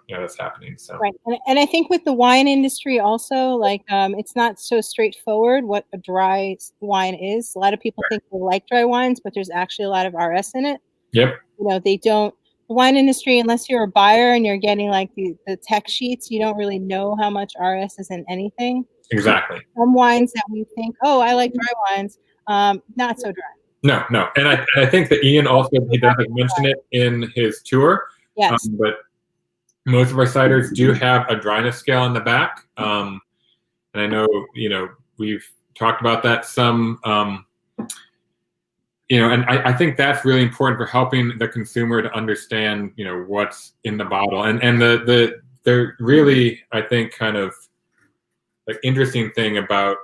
That's happening. So Right. And I think with the wine industry also, like, it's not so straightforward what a dry wine is. A lot of people think they like dry wines, but there's actually a lot of RS in it. Yep. They don't, the wine industry, unless you're a buyer and you're getting like the tech sheets, you don't really know how much RS is in anything. Exactly. Some wines that we think, oh, I like dry wines, not so dry. No. And I think that Ian also, he doesn't mention it in his tour. Yes. But most of our ciders do have a dryness scale in the back. And I know, we've talked about that some, and I think that's really important for helping the consumer to understand, what's in the bottle. And the really, I think, kind of like interesting thing about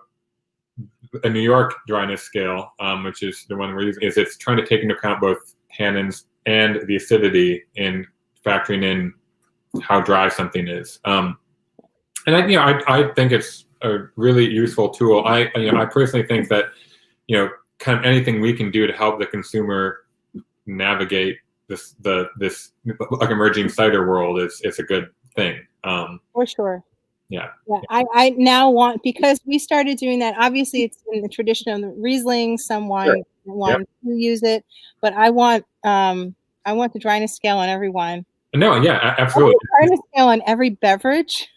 a New York dryness scale, which is the one we're using, is it's trying to take into account both tannins and the acidity in factoring in how dry something is. And I think it's a really useful tool. I personally think that, kind of anything we can do to help the consumer navigate this like emerging cider world is a good thing. For sure. Yeah. I now want, because we started doing that. Obviously, it's in the tradition of the Riesling. Some wine who use it, but I want the dryness scale on every wine. No, yeah, absolutely. Dryness scale on every beverage.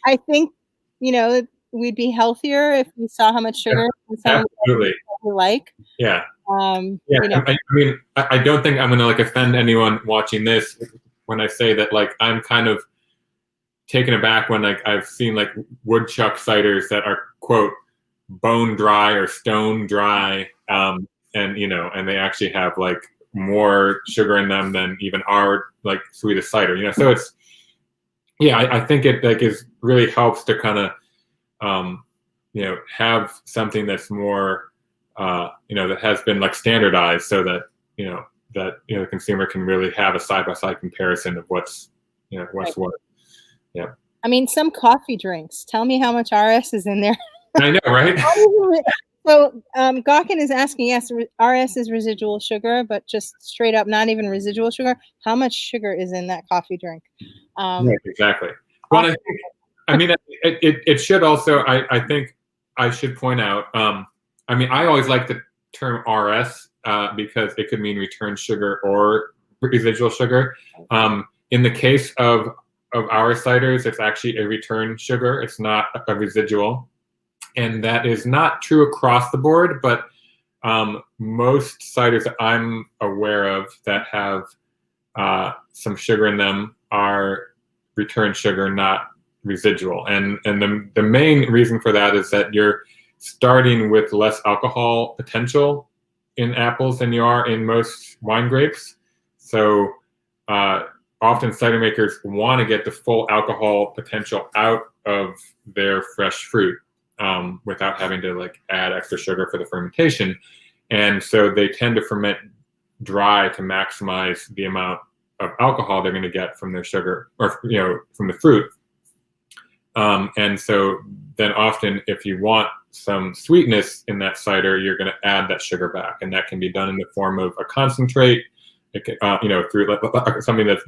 I think we'd be healthier if we saw how much sugar absolutely we like. Yeah. I mean, I don't think I'm gonna offend anyone watching this when I say that I'm kind of taken aback when I've seen woodchuck ciders that are quote bone dry or stone dry, and they actually have more sugar in them than even our sweetest cider. So it's I think it is really helps to kind of have something that's more that has been standardized, so that the consumer can really have a side-by-side comparison of what's what. Yeah. I mean, some coffee drinks. Tell me how much RS is in there. I know, right? So Gawkin is asking, yes, RS is residual sugar, but just straight up, not even residual sugar. How much sugar is in that coffee drink? Right, exactly. Well, it should also, I think I should point out, I always like the term RS because it could mean return sugar or residual sugar. In the case of our ciders, it's actually a return sugar. It's not a residual. And that is not true across the board, but most ciders that I'm aware of that have some sugar in them are return sugar, not residual. And the main reason for that is that you're starting with less alcohol potential in apples than you are in most wine grapes. So often cider makers want to get the full alcohol potential out of their fresh fruit without having to add extra sugar for the fermentation. And so they tend to ferment dry to maximize the amount of alcohol they're going to get from their sugar or from the fruit. And so then often if you want some sweetness in that cider, you're going to add that sugar back, and that can be done in the form of a concentrate. It can, through something that's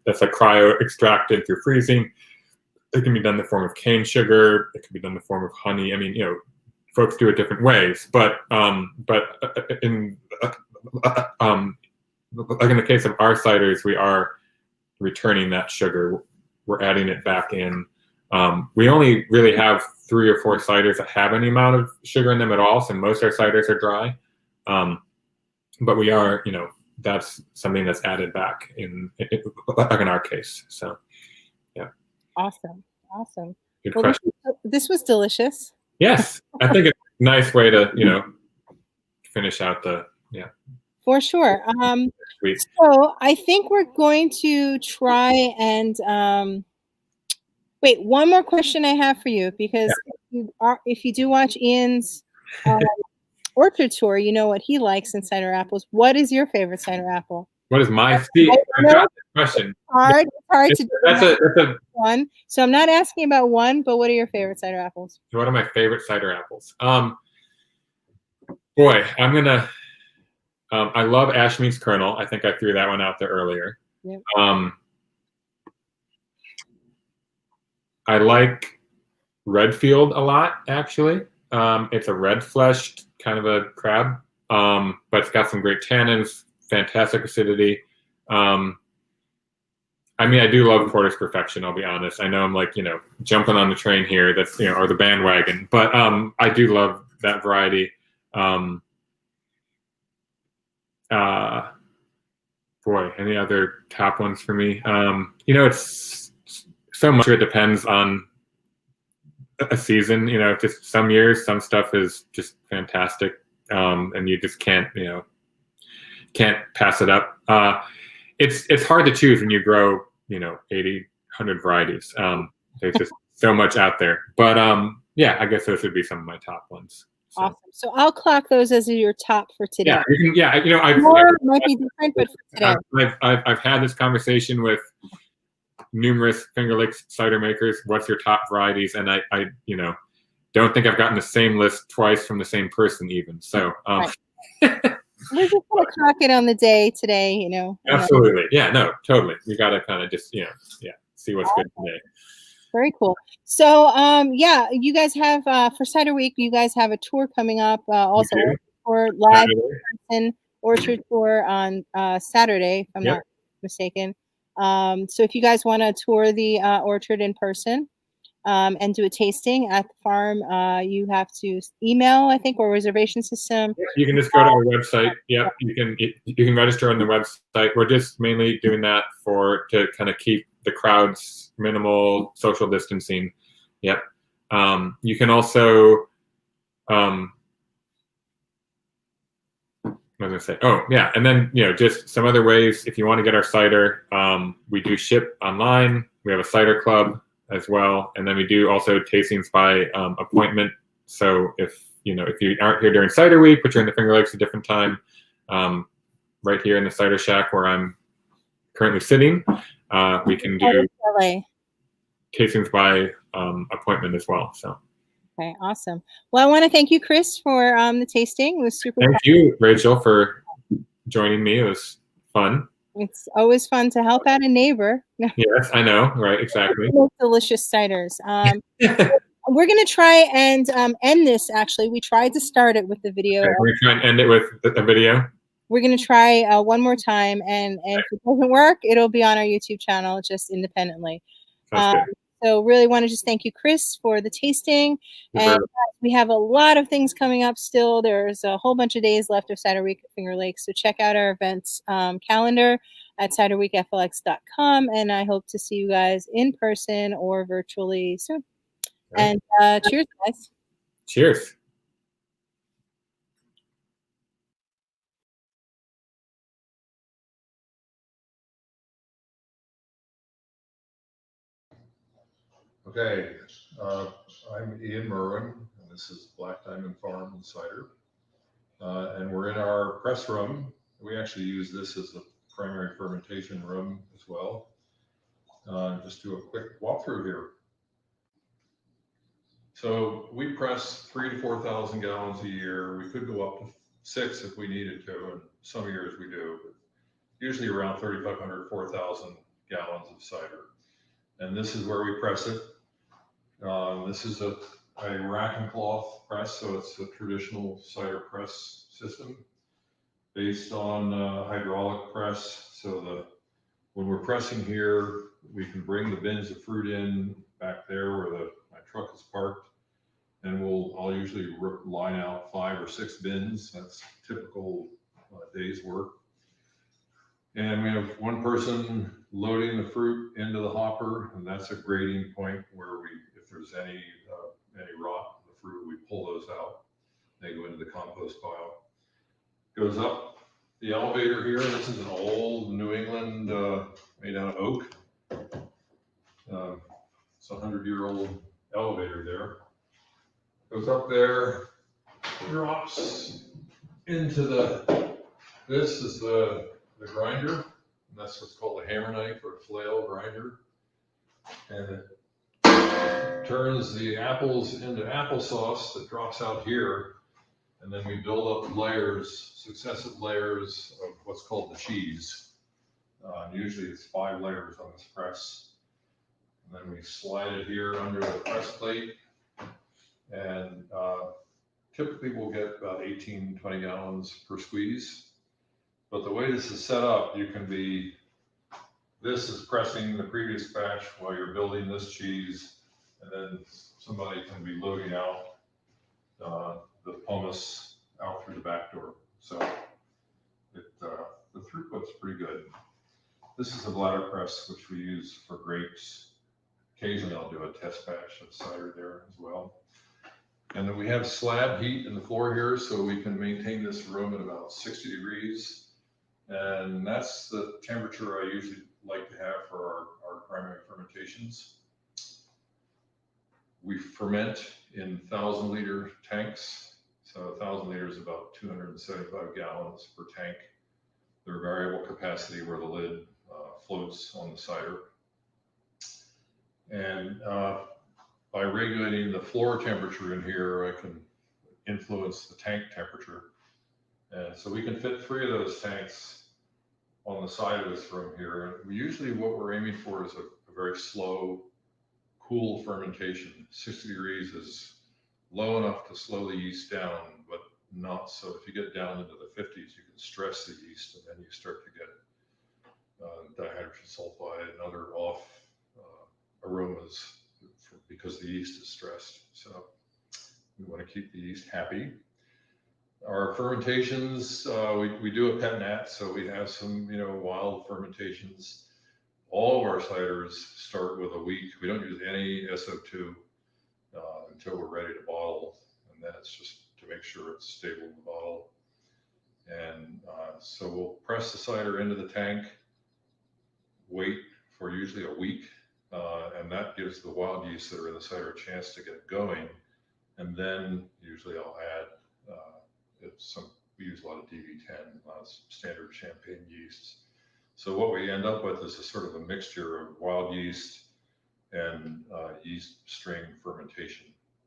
that's cryo extracted through freezing. It can be done in the form of cane sugar. It can be done in the form of honey. I mean, folks do it different ways, but in in the case of our ciders, we are returning that sugar. We're adding it back in. We only really have 3 or 4 ciders that have any amount of sugar in them at all, so most of our ciders are dry. But we are, that's something that's added back in our case. So, yeah. Awesome. Good question. This was delicious. Yes, I think it's a nice way to, finish out For sure. So I think we're going to try and wait. One more question I have for you, because if you do watch Ian's orchard tour, you know what he likes in cider apples. What is your favorite cider apple? What is my favorite question? Hard to do. That's a one. So I'm not asking about one, but what are your favorite cider apples? What are my favorite cider apples? Boy, I'm gonna. I love Ashmead's Kernel. I think I threw that one out there earlier. Yep. I like Redfield a lot, actually. It's a red fleshed kind of a crab, but it's got some great tannins, fantastic acidity. I mean, I do love Porter's Perfection, I'll be honest. I know I'm like, jumping on the train here, that's, or the bandwagon, but I do love that variety. Boy, any other top ones for me? It's so much, it depends on a season. Just some years, some stuff is just fantastic, and you just can't pass it up. It's hard to choose when you grow 80, 100 varieties. There's just so much out there, but yeah, I guess those would be some of my top ones. So. Awesome. So I'll clock those as your top for today. Yeah, might be different, but for today. I've had this conversation with numerous Finger Lakes cider makers. What's your top varieties? And I don't think I've gotten the same list twice from the same person even. So right. We're just gonna clock it on the day today, Absolutely. Yeah, no, totally. We gotta kind of just see what's good today. Very cool. So yeah, you guys have for Cider Week, you guys have a tour coming up also for live in orchard tour on Saturday, if I'm not mistaken. So if you guys want to tour the orchard in person and do a tasting at the farm, you have to email, I think, or reservation system. You can just go to our website. Yep, you can register on the website. We're just mainly doing that to kind of keep the crowds minimal, social distancing. Yep. You can also what was I gonna say? Oh, yeah. And then, just some other ways, if you want to get our cider, we do ship online. We have a cider club as well. And then we do also tastings by appointment. So if you aren't here during Cider Week, but you're in the Finger Lakes a different time, right here in the Cider Shack where I'm currently sitting, we can do tastings by appointment as well. So. Okay, awesome. Well, I want to thank you, Chris, for the tasting. It was super fun. Thank you, Rachel, for joining me. It was fun. It's always fun to help out a neighbor. Yes, I know. Right, exactly. Delicious ciders. We're going to try and end this, actually. We tried to start it with the video. Okay, we're going to try and end it with the video. We're going to try one more time, and if it doesn't work, it'll be on our YouTube channel just independently. So really want to just thank you, Chris, for the tasting. And we have a lot of things coming up still. There's a whole bunch of days left of Cider Week at Finger Lakes. So check out our events calendar at ciderweekflx.com. And I hope to see you guys in person or virtually soon. Right. And cheers, guys. Cheers. Okay, I'm Ian Merwin, and this is Black Diamond Farm and Cider. And we're in our press room. We actually use this as a primary fermentation room as well. Just do a quick walkthrough here. So we press 3,000 to 4,000 gallons a year. We could go up to 6 if we needed to, and some years we do, but usually around 3,500, 4,000 gallons of cider. And this is where we press it. This is a rack and cloth press, so it's a traditional cider press system based on hydraulic press. So when we're pressing here, we can bring the bins of fruit in back there where my truck is parked, and I'll usually line out 5 or 6 bins. That's typical day's work. And we have one person loading the fruit into the hopper, and that's a grading point where if there's any rot in the fruit, we pull those out. They go into the compost pile. Goes up the elevator here. This is an old New England made out of oak. It's a 100-year-old elevator there. Goes up there, drops into this is the grinder, and that's what's called a hammer knife or a flail grinder. And it turns the apples into applesauce that drops out here. And then we build up successive layers of what's called the cheese. Usually it's 5 layers on this press. And then we slide it here under the press plate. And typically we'll get about 18, 20 gallons per squeeze. But the way this is set up, this is pressing the previous batch while you're building this cheese, and then somebody can be loading out the pomace out through the back door. So the throughput's pretty good. This is a bladder press, which we use for grapes. Occasionally I'll do a test batch of cider there as well. And then we have slab heat in the floor here, so we can maintain this room at about 60 degrees. And that's the temperature I usually like to have for our primary fermentations. We ferment in 1,000-liter tanks. So 1,000 liters is about 275 gallons per tank. They're variable capacity where the lid floats on the cider. And by regulating the floor temperature in here, I can influence the tank temperature. And so we can fit 3 of those tanks on the side of this room here. And usually what we're aiming for is a very slow, cool fermentation. 60 degrees is low enough to slow the yeast down, but not so. If you get down into the 50s, you can stress the yeast, and then you start to get dihydrogen sulfide and other off aromas because the yeast is stressed. So we want to keep the yeast happy. Our fermentations, we do a pet nat, so we have some, wild fermentations. All of our ciders start with a week. We don't use any SO2 until we're ready to bottle, and then it's just to make sure it's stable in the bottle. And so we'll press the cider into the tank, wait for usually a week, and that gives the wild yeast that are in the cider a chance to get going. And then usually I'll add we use a lot of DV10, a lot of standard champagne yeasts. So what we end up with is a sort of a mixture of wild yeast and yeast string fermentation.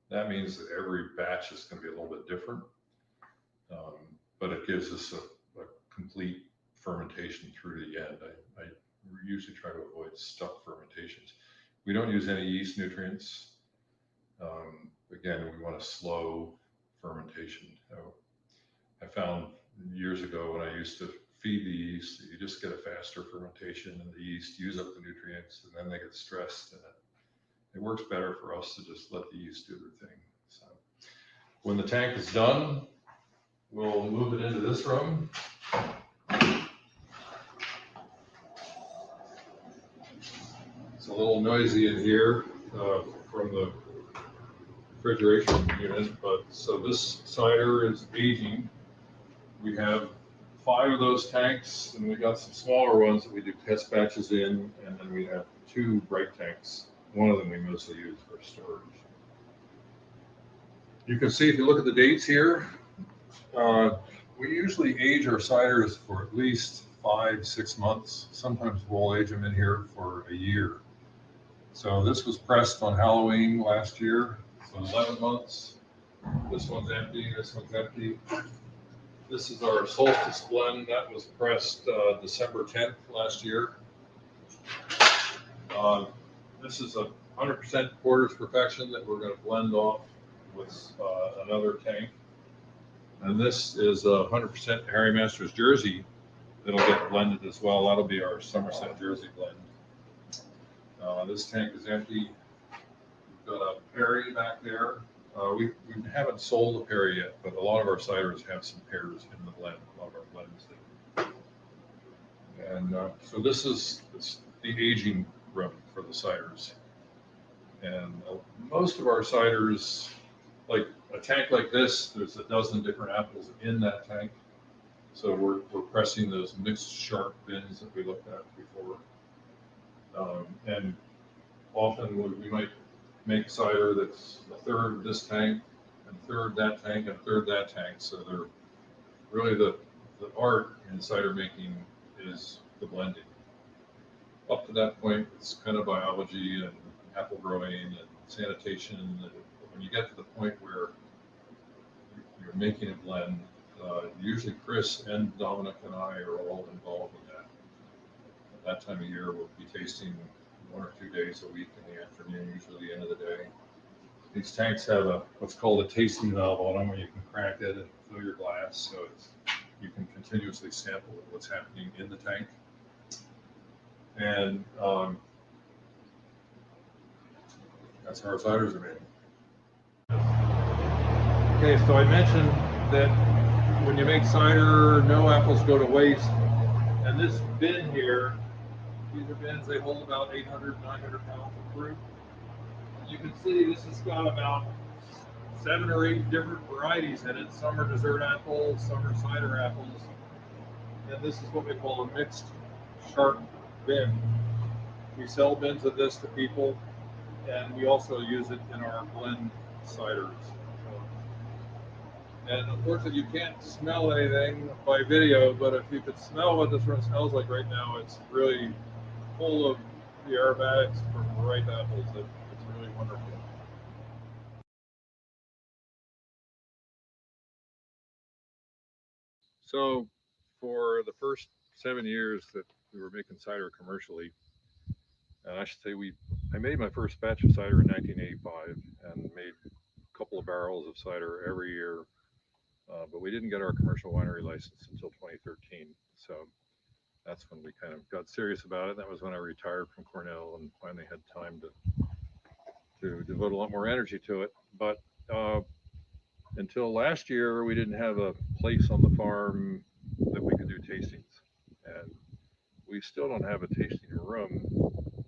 That means that every batch is going to be a little bit different, but it gives us a complete fermentation through to the end. I usually try to avoid stuck fermentations. We don't use any yeast nutrients. Again, we want a slow fermentation. I found years ago when I used to feed the yeast, you just get a faster fermentation, and the yeast use up the nutrients, and then they get stressed, and it works better for us to just let the yeast do their thing. So when the tank is done, we'll move it into this room. It's a little noisy in here from the refrigeration unit, but so this cider is aging. We have 5 of those tanks, and we got some smaller ones that we do test batches in, and then we have 2 bright tanks. One of them we mostly use for storage. You can see if you look at the dates here, we usually age our ciders for at least 5-6 months. Sometimes we'll age them in here for a year. So this was pressed on Halloween last year, so 11 months. This one's empty, this one's empty. This is our Solstice blend that was pressed December 10th last year. This is a 100% Porter's Perfection that we're going to blend off with another tank. And this is a 100% Harry Masters Jersey that'll get blended as well. That'll be our Somerset Jersey blend. This tank is empty. We've got a Perry back there. We haven't sold a Perry yet, but a lot of our ciders have some pears in the blend. A lot of our blends do. And so this is the aging room for the ciders. And most of our ciders, like a tank like this, there's a dozen different apples in that tank. So we're pressing those mixed sharp bins that we looked at before. And often we might make cider that's a third this tank, and a third that tank, and a third that tank. So they're really the art in cider making is the blending. Up to that point, it's kind of biology and apple growing and sanitation. And when you get to the point where you're making a blend, usually Chris and Dominic and I are all involved in that. At that time of year, we'll be tasting 1 or 2 days a week in the afternoon, usually the end of the day. These tanks have what's called a tasting valve on them, where you can crack it and fill your glass, so you can continuously sample what's happening in the tank. And that's how our ciders are made. Okay, so I mentioned that when you make cider, no apples go to waste. And this bin here, these are bins, they hold about 800, 900 pounds of fruit. You can see this has got about 7 or 8 different varieties in it. Some are dessert apples, some are cider apples. And this is what we call a mixed shark bin. We sell bins of this to people, and we also use it in our blend ciders. And unfortunately, you can't smell anything by video, but if you could smell what this one smells like right now, it's really full of the aromatics from ripe apples. It's really wonderful. So for the first 7 years that we were making cider commercially, and I should say I made my first batch of cider in 1985 and made a couple of barrels of cider every year. But we didn't get our commercial winery license until 2013. So that's when we kind of got serious about it. That was when I retired from Cornell and finally had time to devote a lot more energy to it. But until last year, we didn't have a place on the farm that we could do tastings. And we still don't have a tasting room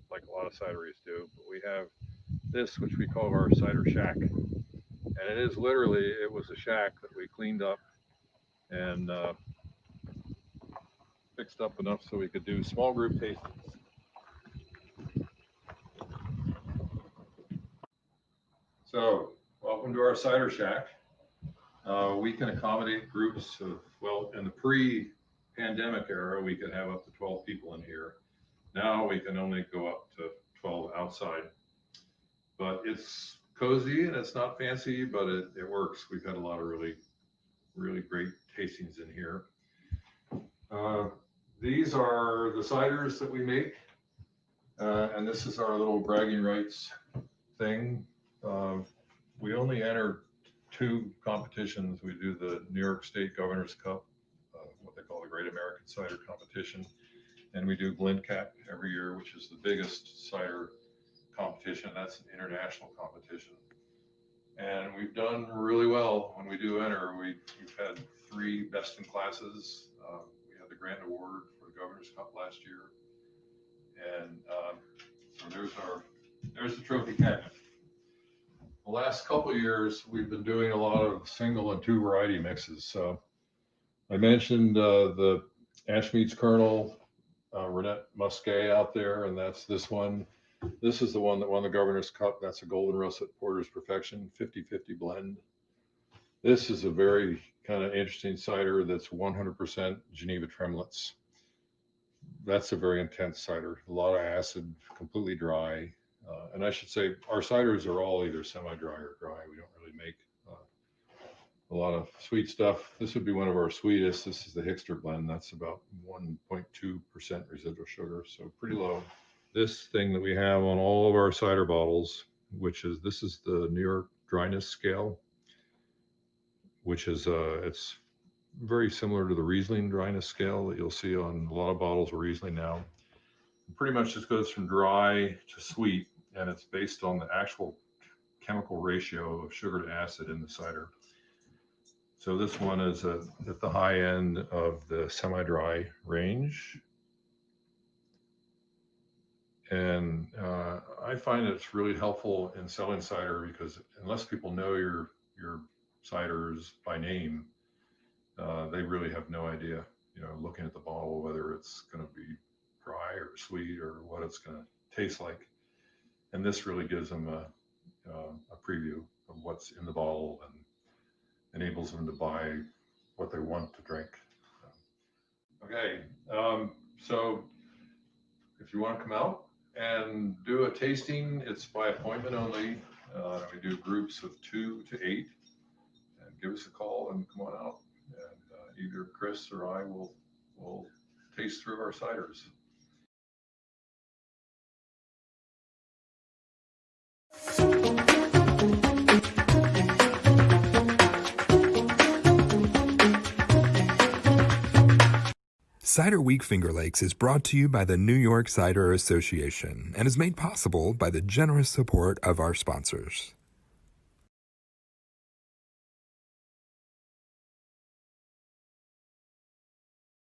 like a lot of cideries do, but we have this, which we call our Cider Shack. And it is literally, it was a shack that we cleaned up and fixed up enough so we could do small group tastings. So, welcome to our Cider Shack. We can accommodate groups of, well, in the pre-pandemic era, we could have up to 12 people in here. Now we can only go up to 12 outside. But it's cozy and it's not fancy, but it works. We've had a lot of really, really great tastings in here. These are the ciders that we make. And this is our little bragging rights thing. We only enter 2 competitions. We do the New York State Governor's Cup, what they call the Great American Cider Competition. And we do Blendcat every year, which is the biggest cider competition. That's an international competition. And we've done really well when we do enter. We've had 3 best in classes. We had the grand award for the Governor's Cup last year. And so there's the trophy cabinet. The last couple of years, we've been doing a lot of single and 2 variety mixes. So I mentioned the Ashmead's Kernel, Renette Muscat out there, and that's this one. This is the one that won the Governor's Cup. That's a Golden Russet Porter's Perfection 50-50 blend. This is a very kind of interesting cider that's 100% Geneva tremolets. That's a very intense cider, a lot of acid, completely dry. And I should say our ciders are all either semi-dry or dry. We don't really make a lot of sweet stuff. This would be one of our sweetest. This is the Hickster Blend. That's about 1.2% residual sugar, so pretty low. This thing that we have on all of our cider bottles, this is the New York Dryness Scale, which is it's very similar to the Riesling Dryness Scale that you'll see on a lot of bottles of Riesling now. It pretty much just goes from dry to sweet, and it's based on the actual chemical ratio of sugar to acid in the cider. So this one is at the high end of the semi-dry range. And I find it's really helpful in selling cider because unless people know your ciders by name, they really have no idea, looking at the bottle, whether it's going to be dry or sweet or what it's going to taste like. And this really gives them a preview of what's in the bottle and enables them to buy what they want to drink. Okay, so if you want to come out and do a tasting, it's by appointment only. We do groups of 2 to 8, and give us a call and come on out. And either Chris or I will taste through our ciders. Cider Week Finger Lakes is brought to you by the New York Cider Association and is made possible by the generous support of our sponsors.